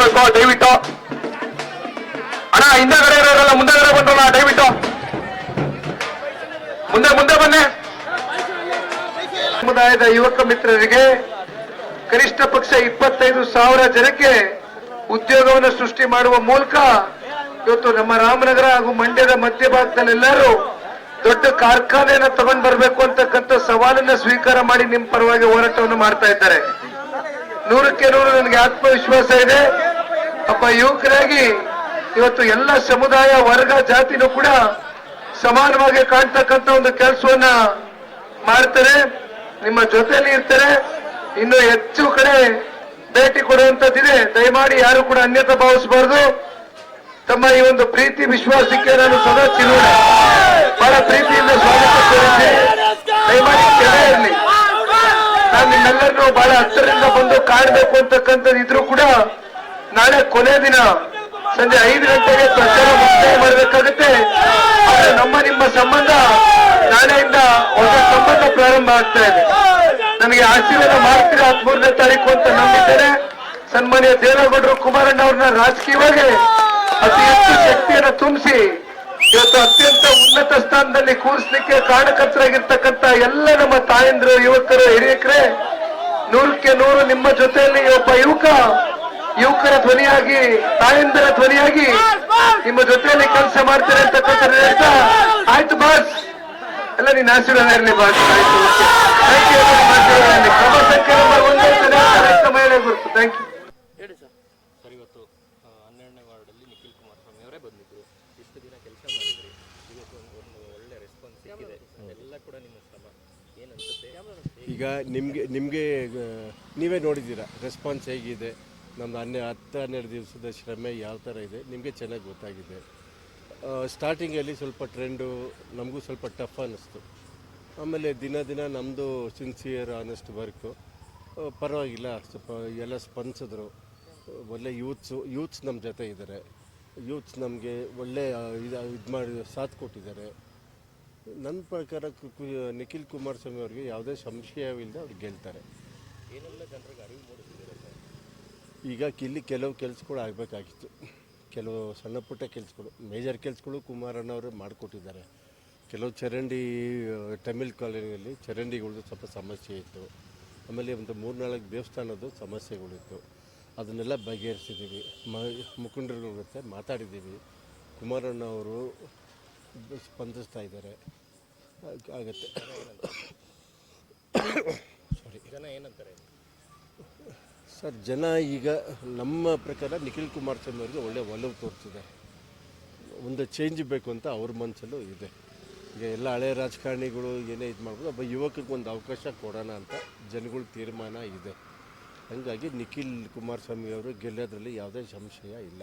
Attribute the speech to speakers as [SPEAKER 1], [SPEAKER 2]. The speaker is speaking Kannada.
[SPEAKER 1] ಹೋಗ್ಬೇಕು ದಯವಿಟ್ಟು. ಅಣ್ಣ ಹಿಂದಗಡೆ ಇರೋರೆಲ್ಲ ಮುಂದಗಡೆ ಬಂದ್ರಲ್ಲ ದಯವಿಟ್ಟು ಮುಂದೆ ಮುಂದೆ ಬನ್ನಿ. ಸಮುದಾಯದ ಯುವಕ ಮಿತ್ರರಿಗೆ ಕನಿಷ್ಠ ಪಕ್ಷ 25,000 ಜನಕ್ಕೆ ಉದ್ಯೋಗವನ್ನು ಸೃಷ್ಟಿ ಮಾಡುವ ಮೂಲಕ ಇವತ್ತು ನಮ್ಮ ರಾಮನಗರ ಹಾಗೂ ಮಂಡ್ಯದ ಮಧ್ಯಭಾಗದಲ್ಲೆಲ್ಲರೂ ದೊಡ್ಡ ಕಾರ್ಖಾನೆಯನ್ನು ತಗೊಂಡು ಬರಬೇಕು ಅಂತಕ್ಕಂಥ ಸವಾಲನ್ನ ಸ್ವೀಕಾರ ಮಾಡಿ ನಿಮ್ಮ ಪರವಾಗಿ ಹೋರಾಟವನ್ನು ಮಾಡ್ತಾ ಇದ್ದಾರೆ. 100ಕ್ಕೆ 100 ನನಗೆ ಆತ್ಮವಿಶ್ವಾಸ ಇದೆ. ಒಬ್ಬ ಯುವಕರಾಗಿ ಇವತ್ತು ಎಲ್ಲ ಸಮುದಾಯ ವರ್ಗ ಜಾತಿನೂ ಕೂಡ ಸಮಾನವಾಗಿ ಕಾಣ್ತಕ್ಕಂಥ ಒಂದು ಕೆಲಸವನ್ನ ಮಾಡ್ತಾರೆ, ನಿಮ್ಮ ಜೊತೆಯಲ್ಲಿ ಇರ್ತಾರೆ. ಇನ್ನು ಹೆಚ್ಚು ಕಡೆ ಭೇಟಿ ಕೊಡುವಂತದ್ದಿದೆ, ದಯಮಾಡಿ ಯಾರು ಕೂಡ ಅನ್ಯತಾ ಭಾವಿಸಬಾರದು. ತಮ್ಮ ಈ ಒಂದು ಪ್ರೀತಿ ವಿಶ್ವಾಸಕ್ಕೆ ನಾನು ಸದಾ ಚಿರೋಣ ಬಹಳ ಪ್ರೀತಿಯಿಂದ ಸ್ವಾಗತ ಕೋರಿಸಿ ದಯಮಾಡಿ ಕೆರೆ ಇರಲಿ. ನಾನು ನಿಮ್ಮೆಲ್ಲರನ್ನು ಬಹಳ ಹತ್ತಿರದಿಂದ ಬಂದು ಕಾಣಬೇಕು ಅಂತಕ್ಕಂಥದ್ದು ಇದ್ರೂ ಕೂಡ ನಾಳೆ ಕೊನೆ ದಿನ ಸಂಜೆ 5 ಗಂಟೆಗೆ ಪ್ರಚಾರ ಮುಕ್ತಾಯ ಮಾಡಬೇಕಾಗುತ್ತೆ. ಆದರೆ ನಮ್ಮ ನಿಮ್ಮ ಸಂಬಂಧ ನಾಳೆಯಿಂದ ಹೊಸ ಸಂಬಂಧ ಪ್ರಾರಂಭ ಆಗ್ತಾ ಇದೆ. ನನಗೆ ಆಶೀರ್ವಾದ ಮಾಡ್ತೀರಾ 13ನೇ ತಾರೀಕು ಅಂತ ನಂಬಿದ್ದೇನೆ. ಸನ್ಮಾನ್ಯ ದೇವೇಗೌಡರು ಕುಮಾರಣ್ಣ ಅವ್ರನ್ನ ರಾಜಕೀಯವಾಗಿ ಅತಿ ಹೆಚ್ಚು ಶಕ್ತಿಯನ್ನು ತುಂಬಿಸಿ ಇವತ್ತು ಅತ್ಯಂತ ಉನ್ನತ ಸ್ಥಾನದಲ್ಲಿ ಕೂರಿಸಲಿಕ್ಕೆ ಕಾರಣಕರ್ತರಾಗಿರ್ತಕ್ಕಂಥ ಎಲ್ಲ ನಮ್ಮ ತಾಯಂದಿರು, ಯುವಕರು, ಹಿರಿಯಕರೇ, 100ಕ್ಕೆ 100 ನಿಮ್ಮ ಜೊತೆಯಲ್ಲಿ ಒಬ್ಬ ಯುವಕರ ಧ್ವನಿಯಾಗಿ, ತಾಯಂದಿರ ಧ್ವನಿಯಾಗಿ ನಿಮ್ಮ ಜೊತೆಯಲ್ಲಿ ಕೆಲಸ ಮಾಡ್ತಾರೆ ಅಂತಕ್ಕಂಥ ಹೇಳ್ತಾ ಆಯ್ತು ಬಾಸ್, ಎಲ್ಲ ನಿನ್ನ ಆಶೀರ್ವಾದ ಇರಲಿ ಬಾಸ್. ಆಯ್ತು, ಕ್ರಮ ಸಂಖ್ಯೆ ನಂಬರ್ 1 ರೈತ ಮಹಿಳೆ ಗುರುತು. Thank you.
[SPEAKER 2] ಸರ್, ಇವತ್ತು 12ನೇ ವಾರ್ಡಲ್ಲಿ ನಿಖಿಲ್ ಕುಮಾರಸ್ವಾಮಿ ಅವರೇ ಬಂದಿದ್ರು. ಇಷ್ಟು ದಿನ ಕೆಲಸ ಮಾಡಿದ್ರಿ, ಇವತ್ತು ಒಂದು ಒಳ್ಳೆ ರೆಸ್ಪಾನ್ಸ್ ಸಿಕ್ಕಿದೆ. ಎಲ್ಲ ಕೂಡ ನಿಮ್ಮ ಶ್ರಮ ಏನನ್ಸುತ್ತೆ?
[SPEAKER 3] ಈಗ ನಿಮಗೆ ನೀವೇ ನೋಡಿದ್ದೀರಾ ರೆಸ್ಪಾನ್ಸ್ ಹೇಗಿದೆ, ನಮ್ಮದು 10-12 ದಿವಸದ ಶ್ರಮೆ ಯಾವ ಥರ ಇದೆ ನಿಮಗೆ ಚೆನ್ನಾಗಿ ಗೊತ್ತಾಗಿದೆ. ಸ್ಟಾರ್ಟಿಂಗಲ್ಲಿ ಸ್ವಲ್ಪ ಟ್ರೆಂಡು ನಮಗೂ ಸ್ವಲ್ಪ ಟಫ್ ಅನ್ನಿಸ್ತು. ಆಮೇಲೆ ದಿನ ನಮ್ಮದು ಸಿನ್ಸಿಯರ್ ಆನೆಸ್ಟ್ ವರ್ಕು ಪರವಾಗಿಲ್ಲ, ಸ್ವಲ್ಪ ಎಲ್ಲ ಸ್ಪಂದಿಸಿದ್ರು. ಒಳ್ಳೆ ಯೂತ್ಸ್ ನಮ್ಮ ಜೊತೆ ಇದ್ದಾರೆ. ಯೂತ್ಸ್ ನಮಗೆ ಒಳ್ಳೆ ಇದು ಮಾಡಿ ಸಾಥ್ ಕೊಟ್ಟಿದ್ದಾರೆ. ನನ್ನ ಪ್ರಕಾರ ನಿಖಿಲ್ ಕುಮಾರಸ್ವಾಮಿ ಅವ್ರಿಗೆ ಯಾವುದೇ ಸಂಶಯವಿಲ್ಲದೆ ಅವ್ರು ಗೆಲ್ತಾರೆ.
[SPEAKER 2] ಏನೆಲ್ಲ ಜನರಿಗೆ ಅರಿವು ಮೂಡಿಸಿದ್ದಾರೆ ಸರ್?
[SPEAKER 3] ಈಗ ಇಲ್ಲಿ ಕೆಲವು ಕೆಲಸಗಳು ಆಗಬೇಕಾಗಿತ್ತು, ಕೆಲವು ಸಣ್ಣ ಪುಟ್ಟ ಕೆಲಸಗಳು, ಮೇಜರ್ ಕೆಲಸಗಳು ಕುಮಾರಣ್ಣವರು ಮಾಡಿಕೊಟ್ಟಿದ್ದಾರೆ. ಕೆಲವು ಚರಂಡಿ ತಮಿಳ್ ಕಾಲೋನಿಯಲ್ಲಿ ಚರಂಡಿಗಳದ್ದು ಸ್ವಲ್ಪ ಸಮಸ್ಯೆ ಇತ್ತು. ಆಮೇಲೆ ಒಂದು 3-4 ದೇವಸ್ಥಾನದ್ದು ಸಮಸ್ಯೆಗಳಿತ್ತು, ಅದನ್ನೆಲ್ಲ ಬಗೆಹರಿಸಿದ್ದೀವಿ. ಮುಖಂಡರುಗಳ ಜೊತೆ ಮಾತಾಡಿದ್ದೀವಿ. ಕುಮಾರಣ್ಣ ಅವರು ಸ್ಪಂದಿಸ್ತಾ ಇದ್ದಾರೆ. ಆಗತ್ತೆ.
[SPEAKER 2] ಸಾರಿ, ಜನ ಏನಂತಾರೆ
[SPEAKER 3] ಸರ್? ಜನ ಈಗ ನಮ್ಮ ಪ್ರಕಾರ ನಿಖಿಲ್ ಕುಮಾರಸ್ವಾಮಿ ಅವರಿಗೆ ಒಳ್ಳೆ ಒಲವು ತೋರಿಸಿದೆ. ಒಂದು ಚೇಂಜ್ ಬೇಕು ಅಂತ ಅವ್ರ ಮನಸ್ಸಲ್ಲೂ ಇದೆ. ಈಗ ಎಲ್ಲ ಹಳೆ ರಾಜಕಾರಣಿಗಳು ಏನೇ ಇದು ಮಾಡ್ಬೋದು, ಒಬ್ಬ ಯುವಕರಿಗೆ ಒಂದು ಅವಕಾಶ ಕೊಡೋಣ ಅಂತ ಜನಗಳ ತೀರ್ಮಾನ ಇದೆ. ಹಾಗಾಗಿ ನಿಖಿಲ್ ಕುಮಾರಸ್ವಾಮಿ ಅವರು ಗೆಲ್ಲೋದ್ರಲ್ಲಿ ಯಾವುದೇ ಸಂಶಯ ಇಲ್ಲ.